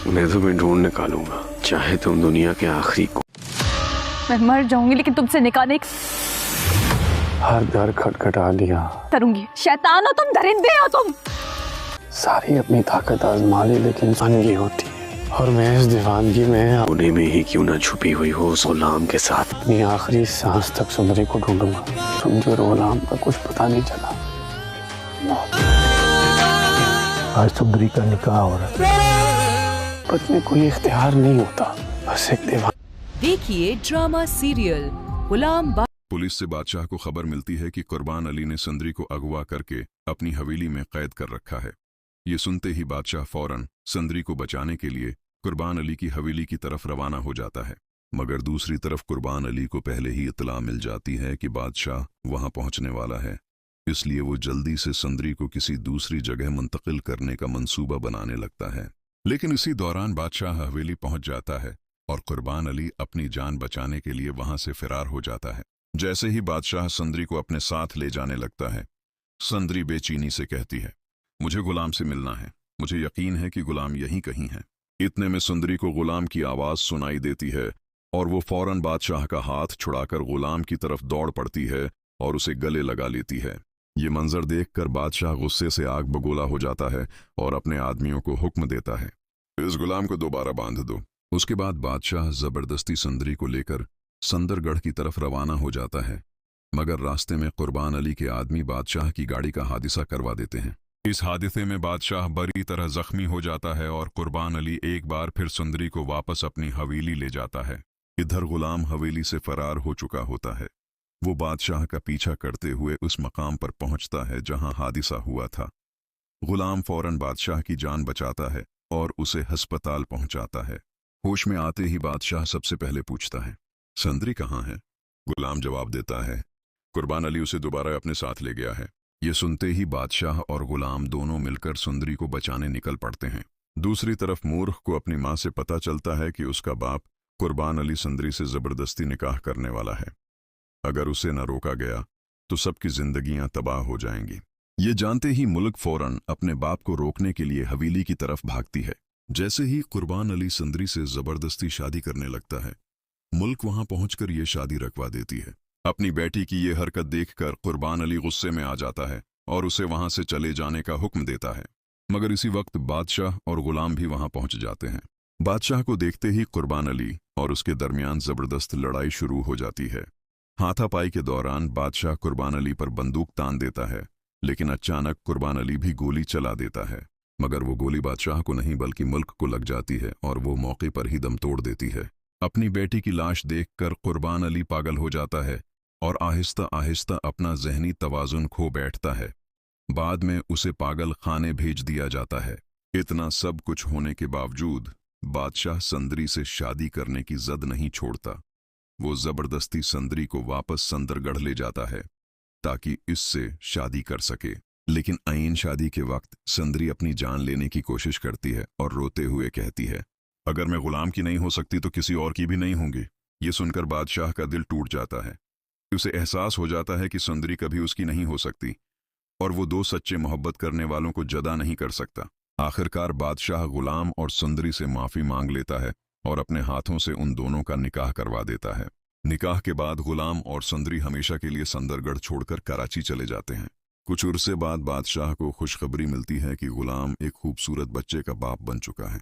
मैं तुम्हें ढूंढ निकालूंगा, चाहे तुम दुनिया के आखिरी को। मैं मर जाऊंगी लेकिन तुमसे निकाह नहीं हर दर खटखटा लिया करूंगी। शैतान हो तुम, दरिंदे हो तुम। सारी अपनी ताकत आजमा ली लेकिन अनगी होती है। और मैं इस दीवानगी में उन्हें में ही क्यों ना छुपी हुई हो उस गुलाम के साथ अपनी आखिरी सांस तक सुंदरी को ढूंढूंगा। समझो गुलाम का कुछ पता नहीं चला। आज सुंदरी का निकाह हो रहा है, बस में कोई इख्तियार नहीं होता, बस एक दीवान। देखिए ड्रामा सीरियल गुलाम। पुलिस से बादशाह को खबर मिलती है कि कुर्बान अली ने सुंदरी को अगवा करके अपनी हवेली में कैद कर रखा है। ये सुनते ही बादशाह फौरन सुंदरी को बचाने के लिए कुर्बान अली की हवेली की तरफ रवाना हो जाता है। मगर दूसरी तरफ कुर्बान अली को पहले ही इत्तला मिल जाती है कि बादशाह वहां पहुंचने वाला है, इसलिए वो जल्दी से सुंदरी को किसी दूसरी जगह मुंतकिल करने का मंसूबा बनाने लगता है। लेकिन इसी दौरान बादशाह हवेली पहुंच जाता है और कुर्बान अली अपनी जान बचाने के लिए वहां से फरार हो जाता है। जैसे ही बादशाह सुंदरी को अपने साथ ले जाने लगता है, सुंदरी बेचैनी से कहती है, मुझे गुलाम से मिलना है, मुझे यकीन है कि गुलाम यहीं कहीं है। इतने में सुंदरी को गुलाम की आवाज सुनाई देती है और वो फौरन बादशाह का हाथ छुड़ाकर गुलाम की तरफ दौड़ पड़ती है और उसे गले लगा लेती है। ये मंजर देखकर बादशाह गुस्से से आग बगोला हो जाता है और अपने आदमियों को हुक्म देता है, इस गुलाम को दोबारा बांध दो। उसके बाद बादशाह जबरदस्ती सुंदरी को लेकर संदरगढ़ की तरफ रवाना हो जाता है, मगर रास्ते में कुर्बान अली के आदमी बादशाह की गाड़ी का हादसा करवा देते हैं। इस हादसे में बादशाह बुरी तरह जख्मी हो जाता है और कुर्बान अली एक बार फिर सुंदरी को वापस अपनी हवेली ले जाता है। इधर गुलाम हवेली से फरार हो चुका होता है। वो बादशाह का पीछा करते हुए उस मकाम पर पहुंचता है जहां हादसा हुआ था। गुलाम फौरन बादशाह की जान बचाता है और उसे अस्पताल पहुंचाता है। होश में आते ही बादशाह सबसे पहले पूछता है, सुंदरी कहाँ है? गुलाम जवाब देता है, कुर्बान अली उसे दोबारा अपने साथ ले गया है। ये सुनते ही बादशाह और गुलाम दोनों मिलकर सुंदरी को बचाने निकल पड़ते हैं। दूसरी तरफ मूर्ख को अपनी मां से पता चलता है कि उसका बाप कुर्बान अली सुंदरी से जबरदस्ती निकाह करने वाला है। अगर उसे न रोका गया तो सबकी जिंदगियां तबाह हो जाएंगी। ये जानते ही मुल्क फौरन अपने बाप को रोकने के लिए हवेली की तरफ भागती है। जैसे ही कुर्बान अली सुंदरी से जबरदस्ती शादी करने लगता है, मुल्क वहां पहुंचकर ये शादी रखवा देती है। अपनी बेटी की ये हरकत देखकर कुर्बान अली गुस्से में आ जाता है और उसे वहां से चले जाने का हुक्म देता है। मगर इसी वक्त बादशाह और गुलाम भी वहां पहुंच जाते हैं। बादशाह को देखते ही कुर्बान अली और उसके दरमियान जबरदस्त लड़ाई शुरू हो जाती है। हाथापाई के दौरान बादशाह कुर्बान अली पर बंदूक तान देता है, लेकिन अचानक कुर्बान अली भी गोली चला देता है। मगर वो गोली बादशाह को नहीं बल्कि मुल्क को लग जाती है और वो मौके पर ही दम तोड़ देती है। अपनी बेटी की लाश देखकर कुर्बान अली पागल हो जाता है और आहिस्ता आहिस्ता अपना जहनी तवाजुन खो बैठता है। बाद में उसे पागल खाने भेज दिया जाता है। इतना सब कुछ होने के बावजूद बादशाह सुंदरी से शादी करने की जद नहीं छोड़ता। वो जबरदस्ती सुंदरी को वापस संदरगढ़ ले जाता है ताकि इससे शादी कर सके। लेकिन आईन शादी के वक्त सुंदरी अपनी जान लेने की कोशिश करती है और रोते हुए कहती है, अगर मैं गुलाम की नहीं हो सकती तो किसी और की भी नहीं होंगी। ये सुनकर बादशाह का दिल टूट जाता है। उसे एहसास हो जाता है कि सुंदरी कभी उसकी नहीं हो सकती और वो दो सच्चे मोहब्बत करने वालों को जदा नहीं कर सकता। आखिरकार बादशाह गुलाम और सुंदरी से माफी मांग लेता है और अपने हाथों से उन दोनों का निकाह करवा देता है। निकाह के बाद गुलाम और सुंदरी हमेशा के लिए संदरगढ़ छोड़कर कराची चले जाते हैं। कुछ उर्से बाद बादशाह को खुशखबरी मिलती है कि गुलाम एक खूबसूरत बच्चे का बाप बन चुका है।